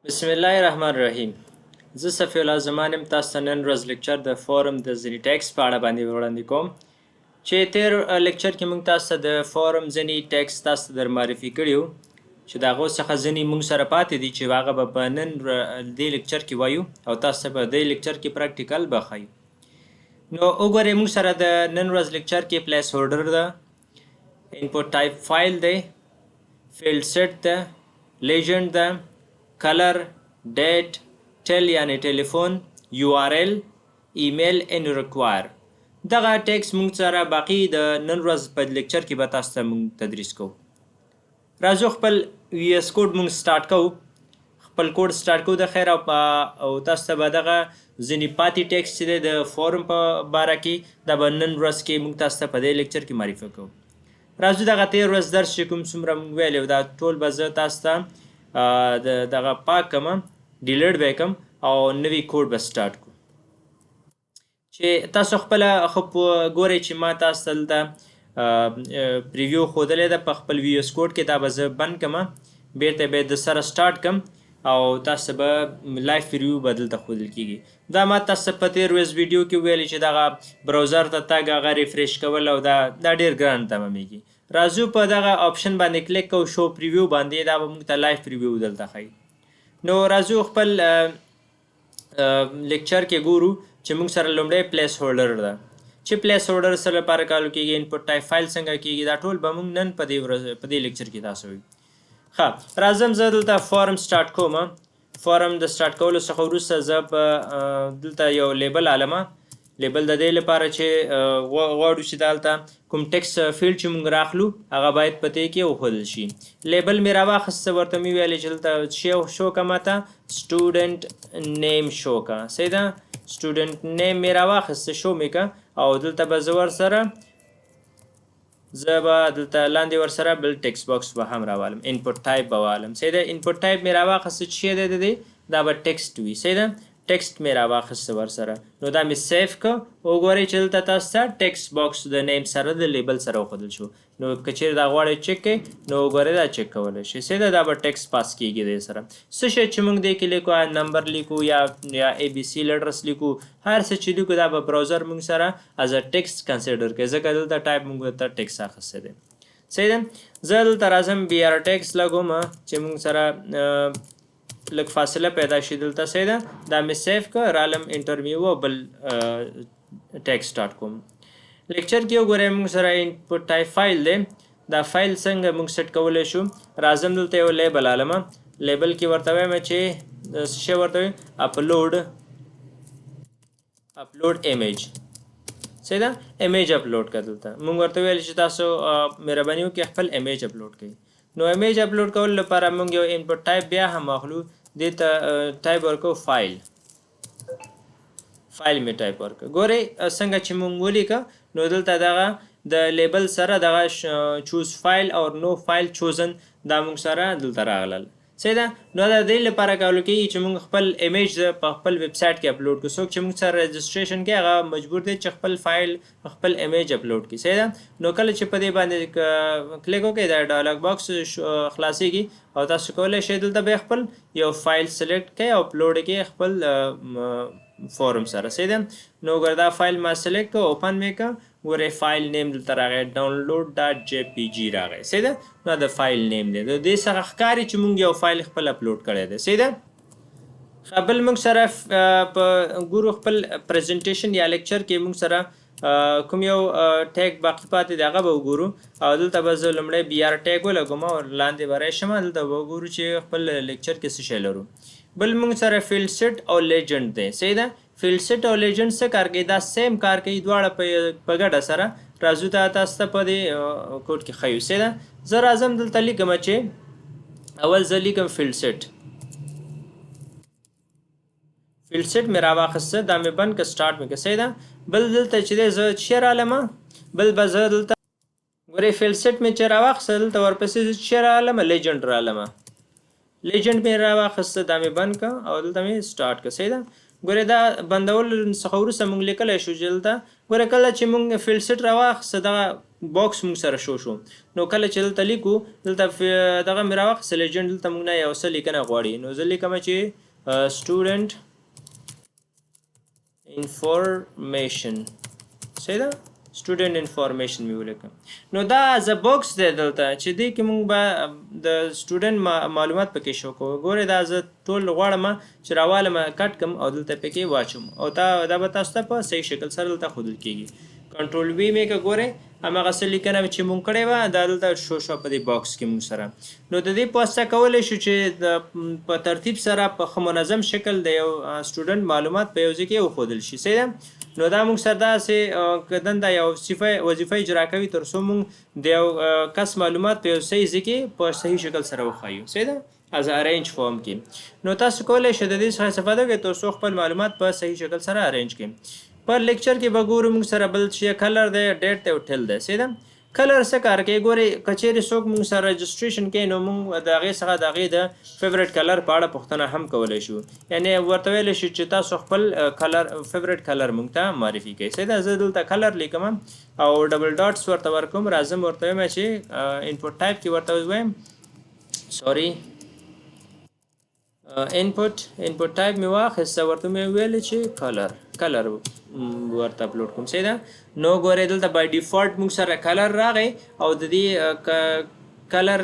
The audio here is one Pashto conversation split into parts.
बिस्मिल्लाहिर्रहमानिर्रहीम. زه صفی الله زمان یم تاسو ته نن ورځ لیکچر د فورم د ځینې ټیکس په اړه باندې وړاندې کوم چې تیر لیکچر کې موږ تاسو ته د فورم ځینې ټیکس تاسو ته در معرفي کړي وو چې د هغو څخه ځینې موږ سره پاتې دي چې هغه به په نن دې لیکچر کې وایو او تاسو ته په دې لیکچر کې پریکټیکل به ښایو. نو وګورئ موږ سره د نن ورځ لیکچر کې پلیس هولډر ده، انپوټ ټایپ فایل دی، فیلډ سیټ ده، لیجنډ ده، کلر، ډیټ، ټیل یعنی ټلیفون، یو آر ایل، ایمیل ان ریکوایر. دغه ټیکس موږ سره باقي د نن ورځ په لیکچر کې به تاسو ته موږ تدریس کوو. راځو خپل وی اس کوډ موږ سټارټ کوو. خپل کوډ سټارټ کوو د خیر او تاسو ته به دغه ځینې پاتې ټیکس چې دی د فورم په باره کې دا به نن ورځ کې موږ تاسو ته په دې لیکچر کې معرفي کوو. راځو دغه تیر ورځ درس چې کوم څومره موږ ویلی دا ټول به زه تاسو ته دغه پاک کړم، ډیلیټ به یې کړم او نوی کوډ به سټارټ کړو چې تاسو خپله ښه ګورئ چې ما تاسو ته دلته پریویو ښودلی ده په خپل وی اس کوډ کې. دا به زه بند کړم، بیرته به یې د سره سټارټ کړم او تاسو به لایف پریویو به دلته ښودل کېږي. دا ما تاسو په تیر ورځ ویډیو کې ویلي چې دغه براوزر ته تګ هغه ریفریش کول او دا ډېر ګران تمامیږي. راځو په دغه آپشن باندې کلیک کوو، شو پریویو باندې، دا به موږ ته لایف پریویو دلته ښایي. نو راځو خپل لیکچر کې ګورو چې موږ سره لومړی پلیس هولډر ده چې پلیس هولډر سره لپاره کارول کېږي، انپوټ ټایپ فایل څنګه کېږي، دا ټول به موږ نن په دې لیکچر کې تاسو وي. ښه راځم زه دلته فورم سټارټ کوم. فورم د سټارټ کولو څخه وروسته زه په دلته یو لیبل علمه لیبل د دې لپاره چې غواړو چې دلته کوم ټیکس فیلډ چې موږ راخلو هغه باید په دې کې وښودل شي. لیبل مې راواخیسته، ورته مې ویلې چې دلته شو که ماته سټوډنټ نیم شو که صحیح ده. سټوډنټ نیم مې راواخیسته، شو مې که او دلته به زه ورسره دلته لاندې ورسره بل ټیکس باکس به هم راوالم، انپوټ ټایپ به والم صحیح ده. انپوټ ټایپ مې راواخیسته چې شی دی د دې دا به ټیکسټ وي صحیح ده. ټیکسټ مې راواخیسته ورسره، نو دا مې سیف که. وګورئ چې دلته تاسو ته ټیکسټ باکس د نیم سره د لیبل سره وښودل شو. نو که چیرې دا غواړئ چک کړئ نو وګورئ دا چک کولی شئ صحیح ده. دا به ټیکسټ پاس کېږي دې سره. څه شی چې موږ دې کې لیکو نمبر لیکو یا اے بي سی لیټرس لیکو، هر څه چې لیکو دا به براوزر موږ سره از ا ټیکسټ کنسیډر کوي ځکه دلته ټایپ موږ ته ټیکسټ اخیستی دی صحیح ده. زه دلته راځم بي آر ټیکسټ لګوم چې موږ سره لږ فاصله پیدا شي دلته صحیح ده. دا مې سیف که، رالم انټرمیو او بل ټیکسټ سټارټ کوم. لیکچر کې وګورئ موږ سره انپوټ ټایپ فایل دی. دا فایل څنګه موږ سیټ کولی شو. راځم دلته یو لیبل علمه، لیبل کې ورته وایم چې څه شی ورته وایي اپلوډ ایمیج صحیح ده. ایمیج اپلوډ کړه. دلته موږ ورته ویل چې تاسو مهرباني وکړئ خپل ایمیج اپلوډ کړئ. نو ایمیج اپلوډ کولو لپاره موږ یو انپوټ ټایپ بیا هم اخلو، دې ته ټایپ ورکوو فایل مې ټایپ ورکړه. ګورئ څنګه چې موږ ولیکه نو دلته دغه د لیبل سره دغه چوز فایل او نو فایل چوزن دا موږ سره دلته راغلل صحیح ده. نو دا دې لپاره کولو کېږي چې موږ خپل ایمیج په خپل ویب سایټ کې اپلوډ کړو. څوک چې موږ سره رجسټریشن کوي هغه مجبور دی چې خپل فایل خپل ایمیج اپلوډ کړي صحیح ده. نو کله چې په دې باندې کلیک وکړئ دا ډایلاګ باکس خلاصېږي او تاسو کولی شئ دلته به خپل یو فایل سلیکټ کړئ او اپلوډ کړئ خپل فورم سره صحیح ده. نو ګوره دا فایل ما سلیکټ کړ، اوپن مې کړ، ګوره فایل نیم دلته راغی ډاونلوډ ډاټ جی پی جي راغی صحیح ده. نو د فایل نیم دی، د دې څخه ښکاري چې موږ یو فایل خپل اپلوډ کړی دی صحیح ده. بل موږ سره په ګورو خپل پریزنټیشن یا لیکچر کې موږ سره کوم یو ټیګ باقي پاتې دی هغه به وګورو او دلته به زه لومړی بي آر ټیګ ولګوم او لاندې به راشم، دلته به وګورو چې خپل لیکچر کې څه شی لرو. بل موږ سره فیلډ سیټ او لیجنډ دی صحیح ده. فیلډ سیټ او لیجنډ څه کار کوي؟ دا سیم کار کوي دواړه په ګډه سره. راځو دا تاسو ته په دې کوډ کې ښیو صحیح ده. زه راځم دلته لیکم چې اول زه لیکم فیلډ سیټ مې راواخیسته، دا مې بند که سټارټ مې که صحیح ده. بل دلته چې دی زه څه رالمه، بل به زه دلته ګورئ فیلډ سیټ مې چې راواخیسته دلته ورپسې زه څه رالمه لیجنډ رالمه. لیجنډ مې راواخیسته، دا مې بند که او دلته مې سټارټ که صحیح ده. ګورئ دا بندولو څخه وروسته موږ لیکلی شو چې دلته ګورئ کله چې موږ فیلډ سیټ راواخیسته دغه باکس موږ سره شو نو کله چې دلته لیکو دلته دغه مې راواخیسته لیجنډ دلته موږ نه یو څه لیکنه غواړي نو زه لیکم چې سټوډنټ انفارمیشن صحیح ده سټوډنټ انفارمیشن مې ولیکم نو دا از باکس دی دلته چې دې کې موږ به د سټوډنټ معلومات پکې شو کوو ګورئ دا زه ټول غواړم چې راوالم کټ کم او دلته پکې واچوم او دا به تاسو ته په صحیح شکل سره دلته ښودل کېږي کنټرول وی مې که ګورئ هماغه څه لیکنه چې مونږ کړې وه دا دلته شو په دې باکس کې مونږ سره نو د دې په واسطه کولی شو چې په ترتیب سره په ښه منظم شکل د یو سټوډنټ معلومات په یو ځای کې وښودل شي صحیح ده نو دا موږ سره داسې دنده یو وظیفه اجرا کوي تر څو موږ د یو کس معلومات په یو صحیح ځای کې په صحیح شکل سره وښایو صحیح ده از ارینج فارم کې نو تاسو کولی شئ د دې څخه استفاده وکړئ تر څو خپل معلومات په صحیح شکل سره ارینج کړئ پر لیکچر کې به ګورو موږ سره بل شی کلر دی ډیټ دی او ټیل دی صحیح ده کلر څه کار کوي ګورئ که چیرې څوک موږ سره رجسټریشن کوي نو موږ د هغې څخه د هغې د فیورټ کلر په اړه پوښتنه هم کولی شو یعنې ورته ویلی شو چې تاسو خپل کلر فیورټ کلر موږ ته معرفي کوئ صحیح ده زه دلته کلر لیکم او ډبل ډاټس ورته ورکوم راځم ورته وایم چې انپوټ ټایپ کې ورته وایم سوري انپوټ ټایپ مې واخیسته ورته مې ویلې چې کلر ورته اپلوډ کوم صحیح ده نو ګورئ دلته بای ډیفالټ موږ سره کلر راغی او د دې کلر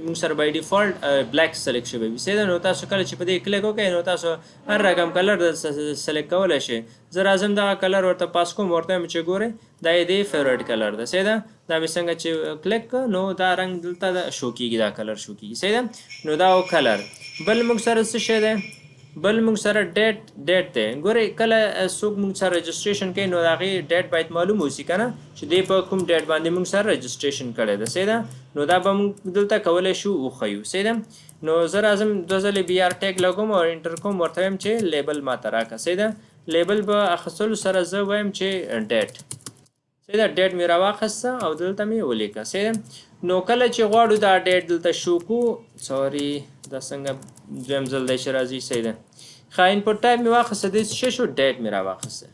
موږ سره بای ډیفالټ بلیک سلیکټ شوی وي صحیح ده نو تاسو کله چې په دې کلیک وکړئ نو تاسو هر رقم کلر سلیکټ کولی شئ زه راځم دغه کلر ورته پاس کوم ورته وایم چې ګورئ دا یې د فیورټ کلر ده صحیح ده دا مې څنګه چې کلیک کړ نو دا رنګ دلته شو کېږي دا کلر شو کېږي صحیح ده نو دا کلر بل موږ سره څه شی دی بل موږ سره ډیټ دی ګورئ کله څوک موږ سره رجسټریشن کوي نو د هغې ډیټ باید معلوم اوسي که نه چې دی په کوم ډیټ باندې موږ سره رجسټریشن کړی ده صحیح ده نو دا به موږ دلته کولی شو وښیو صحیح ده نو زه راځم دوه ځلې بیا ټیګ لګوم او انټر کوم ورته وایم چې لیبل ماته راکړه صحیح ده لیبل به اخیستلو سره زه وایم چې ډیټ صحیح ده ډیټ مې راواخیسته او دلته مې ولیکه صحیح ده نو کله چې غواړو دا ډیټ دلته شو کړو سوري دا څنګه دویم ځل دی چې راځي صحیح ده ښه انپوټ ټایپ مې واخیسته دی څه شو ډیټ مې راواخیسته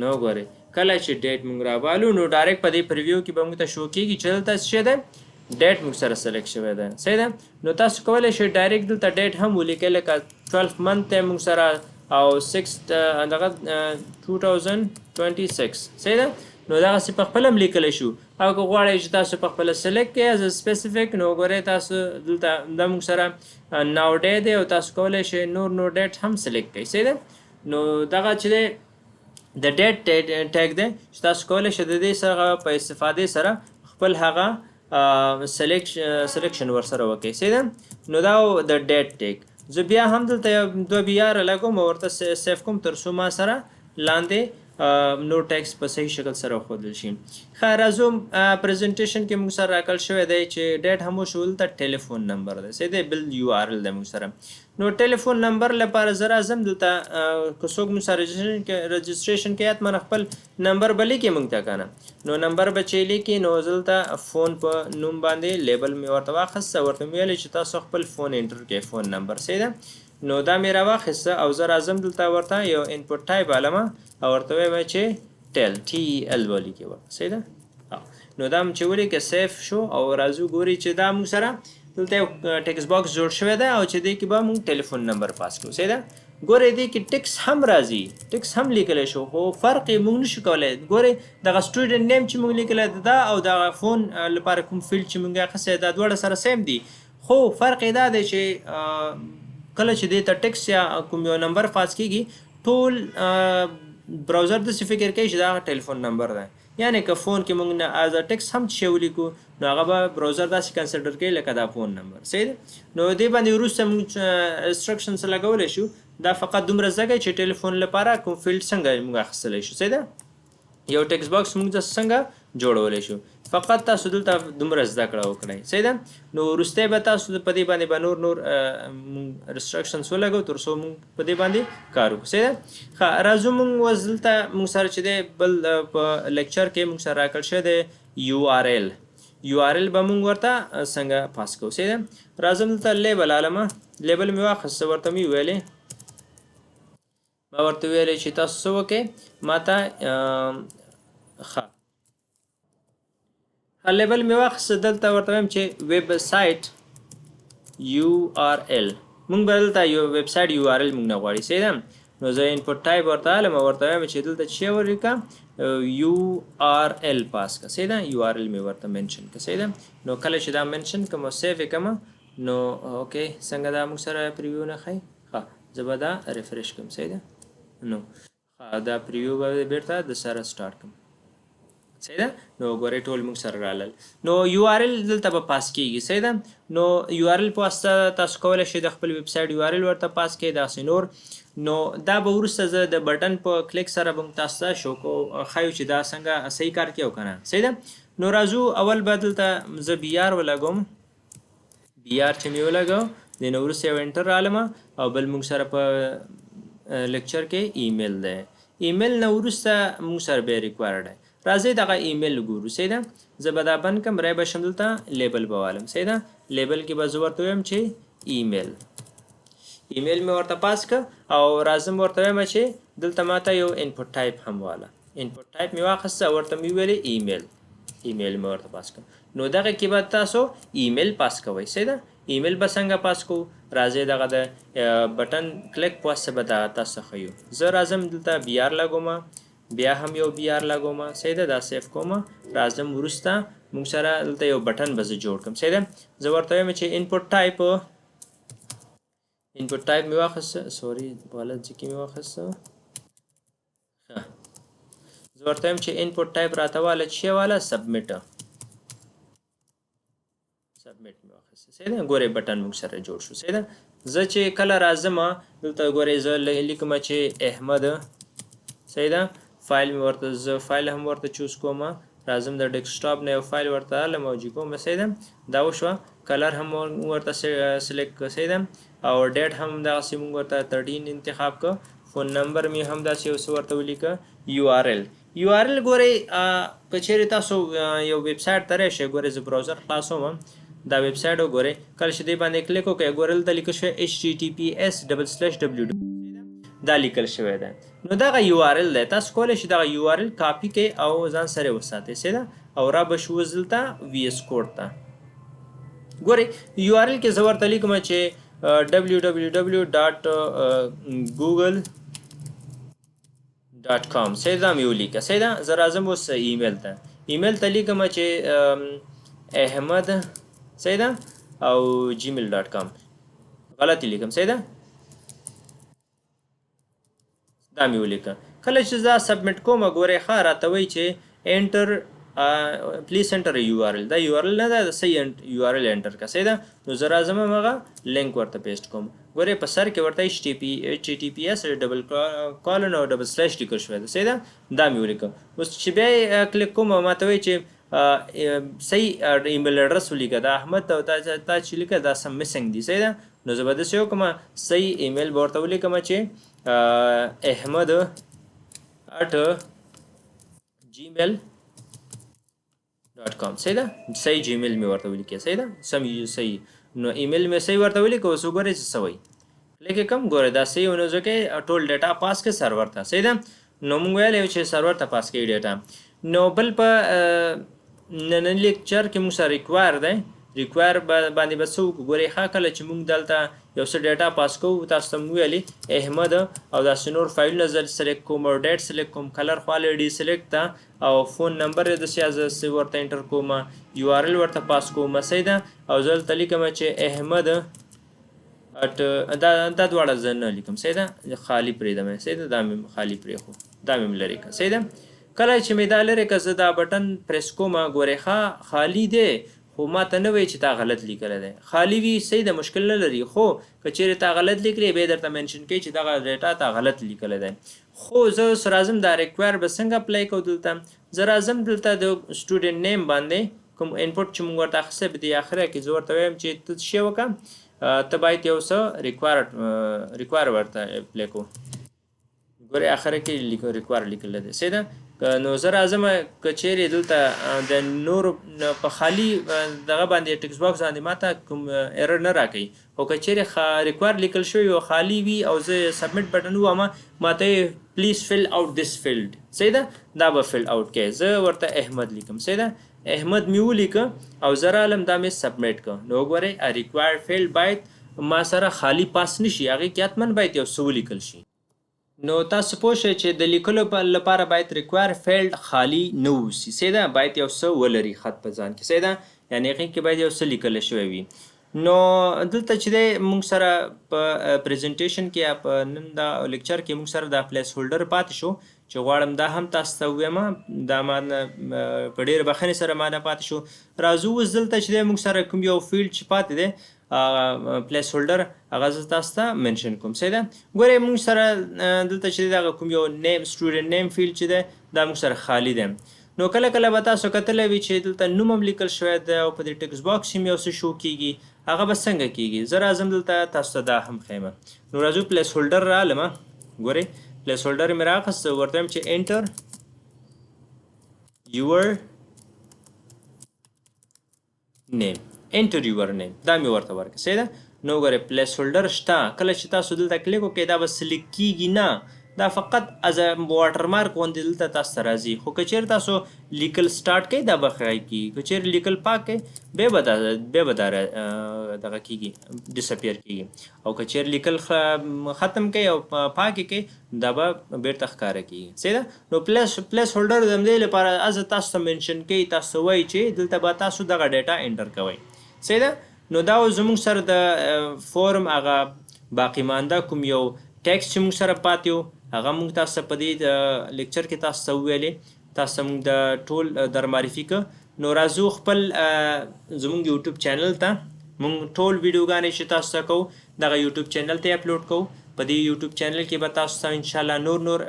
نو ګورئ کله چې ډیټ موږ راوالو نو ډایرکټ په دې پریویو کې به موږ ته شو کېږي چې دلته څه شی دی ډیټ موږ سره سلیکټ شوی دی صحیح ده نو تاسو کولی شئ ډایرکټ دلته ډیټ هم ولیکئ لکه 12 منت دی موږ سره او 6 دغه 2026 صحیح ده نو دغسې په خپله هم لیکلی شو او که غواړئ چې تاسو په خپله سلیکټ کړئ از سپیسیفیک نو ګورئ تاسو دلته دا موږ سره ناو ډی دی او تاسو کولی شئ نور ډیټ هم سلیکټ کړئ صحیح ده نو دغه چې دی د ډیټ ټیګ دی چې تاسو کولی شئ د دې سره په استفادې سره خپل هغه سلیکشن ورسره وکړئ صحیح ده نو دا د ډیټ ټیګ زه بیا هم دلته یو دوه بیاره لګوم او ورته سیف کوم تر څو ما سره لاندې نو ټیکس په صحیح شکل سره وښودل شي ښه راځو پریزنټیشن کې موږ سره راکړل شوی دی چې ډیټ هم وشو دلته ټلیفون نمبر دی صحیح دی بل یو آر ال دی موږ سره نو ټلیفون نمبر لپاره زه راځم دلته که څوک موږ سره رجسټریشن کوي حتما خپل نمبر به لیکي موږ ته که نه نو نمبر به چې لیکي نو دلته فون په نوم باندې لیبل مې ورته واخیسته ورته مې ویلې چې تاسو خپل فون انټر کړئ فون نمبر صحیح ده نو دا مې راواخیسته او زه راځم دلته ورته یو انپوټ ټایپ علمه او ورته وایم چې ټیل ټي ال به ولیکې ورته صحیح ده نو دا م چې ولیکه سیف شو او راځو ګوري چې دا موږ سره دلته یو ټیکس باکس جوړ شوی دی او چې دې کې به موږ ټلیفون نمبر پاس کړو صحیح ده ګورئ دې کې ټیکس هم راځي ټیکس هم لیکلی شو خو فرق یې موږ نشو کولی ګورئ دغه سټوډنټ نیم چې موږ لیکلی دا او دغه فون لپاره کوم فیلډ چې موږ اخیستی دا دواړه سره سیم دي خو فرق یې دا دی چې کله چې دې ته ټیکس یا کوم یو نمبر پاس کېږي ټول براوزر داسې فکر کوي چې دا هغه ټلیفون نمبر دی یعنې که فون کې موږ نه از ټیکس هم چې ولیکو نو هغه به براوزر داسې کنسیډر کوي لکه دا فون نمبر صحیح دی نو دې باندې وروسته موږ انسټرکشنز لګولی شو دا فقط دومره زده کوي چې ټلیفون لپاره کوم فیلډ څنګه موږ اخیستلی شو صحیح ده یو ټیکس باکس موږ څنګه جوړولی شو فقط تاسو دلته دومره زده کړه وکړئ صحیح ده نو وروستی به تاسو په دې باندې به نور ریسټرکشنز ولګو تر څو موږ په دې باندې کار وکړو صحیح ده ښه راځو موږ اوس دلته موږ سره چې دی بل په لیکچر کې موږ سره راکړل شوی دی یو آر ال به موږ ورته څنګه پاس کوو صحیح ده راځم دلته لیبل علمه لیبل مې واخیسته ورته مې ویلې ما ورته ویلې چې تاسو څه وکړئ ما ته ښه لیبل مې واخیسته دلته ورته وایم چې ویب سایټ URL مونږ به دلته یو ویب سایټ URL مونږ نه غواړي صحیح ده نو زه انپوټ ټایپ ورته علم ورته وایم چې دلته چې ولیکم URL پاس کا صحیح ده URL مې ورته منشن کا صحیح ده نو کله چې دا منشن کوم سیو کوم نو اوکې څنګه دا موږ سره پریویو نه ښایي ښه زه به دا ریفریش کوم صحیح ده نو دا پریویو به بیرته د سره سٹارټ کوم صحیح ده نو ګورې ټول موږ سره رالل نو URL دلته به پاس کیږي صحیح ده نو URL په واسطه تاسو کولی شئ د خپل ویب سایټ URL ورته پاس کړئ داسې نور نو دا به وروسته زه د بټن په کلیک سره به تاسو ته شو ښایو چې دا څنګه صحیح کار کوي او که نه صحیح ده نو راځو اول به دلته زه BR ولګوم BR چې مې ولګو د نو وروسته یو انټر رالم او بل موږ سره په لیکچر کې ایمیل دی ایمیل نه وروسته موږ سره به ریکوایرډ دی راځئ دغه ایمیل ګورو صحیح ده زه به دا بند کړم رای به شم دلته لیبل به والم صحیح ده لیبل کې به زه ورته وایم چې ایمیل مې ورته پاس که او راځم ورته وایم چې دلته ماته یو انپوټ ټایپ هم واله انپوټ ټایپ مې واخیسته ورته مې ویلې ایمیل مې ورته پاس کړم نو دغه کې به تاسو ایمیل پاس کوئ صحیح ده ایمیل به څنګه پاس کوو راځئ دغه د بټن کلیک په واسطه به دا تاسو ښیو زه راځم دلته BR لګوم بیا هم یو BR لګوم صحیح ده دا سیف کوم راځم وروسته موږ سره دلته یو بټن به زه جوړ کړم صحیح ده زه ورته وایم چې انپوټ ټایپ مې واخیسته سوري بالا ځکه مې واخیسته زه ورته وایم چې انپوټ ټایپ راته واله چې واله سبمیټ مې واخیسته صحیح ده ګورئ بټن موږ سره جوړ شو صحیح ده زه چې کله راځم دلته ګورئ زه لیکم چې احمد صحیح ده فایل مې ورته زه فایل هم ورته چوز کوم راځم د ډیسکټاپ نه یو فایل ورته علم او جی کوم صحیح ده دا وشوه کلر هم ورته سلیکټ کړه صحیح ده او ډیټ هم داسې موږ ورته 13 انتخاب کړه فون نمبر مې هم داسې یو څه ورته ولیکه URL ګورئ که چیرې تاسو یو ویب سایټ ته راشئ ګورئ زه براوزر خلاصوم دا ویب سایټ وګورئ کله چې دې باندې کلیک وکړئ ګورئ دلته لیکل شوی https://www دا لیکل شوی دی نو دغه URL دی تاسو کولی شئ دغه URL کاپي کړئ او ځان سره وساتئ صحیح ده او را به شو دلته VS کوډ ته ګورئ URL کې زه ورته لیکم چې www.google.com صحیح ده مې ولیکه صحیح ده زه راځم اوس ایمیل ته لیکم چې احمد صحیح ده او gmail.com غلطی لیکم صحیح ده دا مې ولیکه کله چې زه سبمیټ کوم ګورئ ښه راته وایي چې انټر پلیز انټر URL دا URL نه ده د صحیح URL انټر کا صحیح ده نو زه راځم هغه لینک ورته پیسټ کوم ګورئ په سر کې ورته https:/// لیکل شوی ده صحیح ده دا مې ولیکه اوس چې بیا کلیک کوم ماته وایي چې صحیح ایمیل اډرس ولیکه دا احمد او تا چې لیکه دا سم مسنګ دي صحیح ده نو زه به داسې وکړم صحیح ایمیل به ورته ولیکم چې ahmed@gmail.com صحیح ده صحیح جیمیل مې ورته ولیکه صحیح ده سم صحیح نو ایمیل مې صحیح ورته ولیکه اوس وګورئ چې څه وایي لیکه کم ګورئ دا صحیح ونه ځکه ټول ډیټا پاس کړئ سرور ته صحیح ده نو موږ ویلی چې سرور ته پاس کړئ ډیټا نو بل په ننني لیکچر کې موږ سره ریکوایر دی ریکوایر باندې به څه وکړو ګورئ ښه کله چې موږ دلته یو څه ډیټا پاس کوو تاسو ته موږ ویلي احمد او داسې نور فایلونه زه سلیکټ کوم او ډیټ سلیکټ کوم کلر کوالټي سلیکټ ته او فون نمبر یې داسې زه ورته انټر کوم URL ورته پاس کوم صحیح ده او زه دلته لیکم چې احمد دا دواړه زه نه لیکم صحیح ده خالي پرېږدم صحیح ده دا مې خالي پرېښو دا مې لرې کړه صحیح ده کله چې مې دا لرې کړه زه دا بټن پریس کوم ګورئ ښه خالي دی خو ما ته نه وایي چې تا غلط لیکلی دی خالي وي صحیح ده مشکل نه لري خو که چیرې تا غلط لیکلی بیا درته منشن کوي چې دغه ډیټا تا غلط لیکلی دی خو زه اوس راځم دا ریکوایر به څنګه اپلای کوو دلته زه راځم دلته د سټوډنټ نیم باندې کوم انپوټ چې موږ ورته اخیستی په دې اخره کې زه ورته وایم چې ته څه شی وکړه ته باید یو څه ریکوایر ورته اپلای کوو ګورئ اخره کې ریکوایر لیکلی دی صحیح ده نو زه راځم که چیرې دلته د نور په خالي دغه باندې ټکس باکس باندې ماته کوم ایرر نه راکوي خو که چیرې ریکوایر لیکل شوی او خالي وي او زه سبمیټ بټن ووهم ماته پلیز فل آوټ دس فیلډ صحیح ده دا به فل آوټ کوي زه ورته احمد لیکم صحیح ده احمد مې ولیکه او زه رالم دا مې سبمیټ کړه. نو وګورئ ا ریکوایر فیلډ باید ما سره خالی پاس نشي، هغې کې حتما باید یو څه ولیکل شي. نو تاسو پوه شئ چې د لیکلو لپاره باید ریکوایر فیلډ خالی نه اوسي، سیده باید یو څه ولري خط په ځان کې، سیده یعنې هغې کې باید یو څه لیکلی شوی وي. نو دلته چې دی موږ سره په پریزنټیشن کې یا په نن دا لیکچر کې موږ سره دا پلیس هولډر پاتې شو چې غواړم دا هم تاسو ته ووایم، دا ما په ډېرې بخښنې سره ما نه پاتې شو. راځو اوس دلته چې دی موږ سره کوم یو فیلډ چې پاتې دی پلیس هولډر هغه زه تاسو ته منشن کوم. سیده ګورئ موږ سره دلته چې دی دغه کوم یو نیم سټوډنټ نیم فیلډ چې دی دا موږ سره خالی دی. نو کله کله به تاسو کتلی وي چې دلته نوم هم لیکل شوی دی او په دې ټکس باکس هم یو څه شو کېږي، هغه به څنګه کېږي؟ زه راځم دلته تاسو ته دا هم ښیمه. نو راځو پلیس هولډر رالم، ګورئ پلیس هولډر مې رااخیست، ورته وایم چې انټر یور نیم، انټر یور نیم دا مې ورته ورکړه. سیده نو ګورئ پلیس هولډر شته، کله چې تاسو دلته کلیک وکړئ دا به سلیک کېږي نه، دا فقط از واټر مارک غوندې دلته تاسو ته راځي. خو که چېرې تاسو لیکل سټارټ کړئ دا به ښایي کېږي، که چېرې لیکل پاک کړئ بیا به دا دغه کېږي ډسپیر کېږي، او که چېرې لیکل ختم کړئ او پاک یې کړئ دا به بیرته ښکاره کېږي. سیده نو پلیس هولډر د همدې لپاره از تاسو ته منشن کوي، تاسو وایي چې دلته به تاسو دغه ډیټا انټر کوئ. سیده نو دا زموږ سره د فورم هغه باقی مانده کوم یو ټیکس چې موږ سره پاتې و هغه موږ تاسو ته په دې لیکچر کې تاسو ته وویلې، تاسو ته موږ د ټول در معرفي که. نو راځو خپل زموږ یوټیوب چینل ته موږ ټول ویډیوګانې چې تاسو ته کوو دغه یوټیوب چینل ته اپلوډ کوو. په دې یوټیوب چینل کې به تاسو ته انشاءالله نور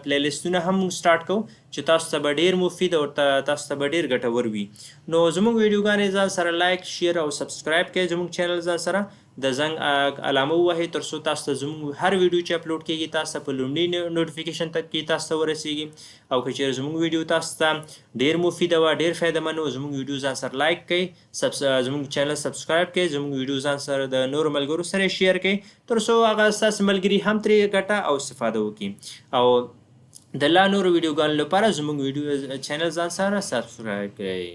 پلیلیستونه هم موږ سټارټ کوو چې تاسو ته به ډېر مفید او تاسو ته به ډېر ګټور وي. نو زموږ ویډیوګانې ځان سره لایک شیر او سبسکرایب کړئ، زموږ چینل ځان سره د زنګ علامه ووهئ تر څو تاسو ته زموږ هر ویډیو چې اپلوډ کېږي تاسو ته په لومړي نوټیفیکیشن کې تاسو ته ورسیږي. او که چېرې زموږ ویډیو تاسو ته ډېر مفید او ډېر فایدهمند و زموږ ویډیو ځان سره لایک کړئ، زموږ چینل سبسکرایب کړئ، زموږ ویډیو ځان سره د نورو ملګرو سره شیر کړئ تر څو هغه ستاسو ملګري هم ترې ګټه او استفاده وکړي. او د لا نورو ویډیوګانو لپاره زموږ ویډیو چینل ځان سره سبسکرایب کړئ.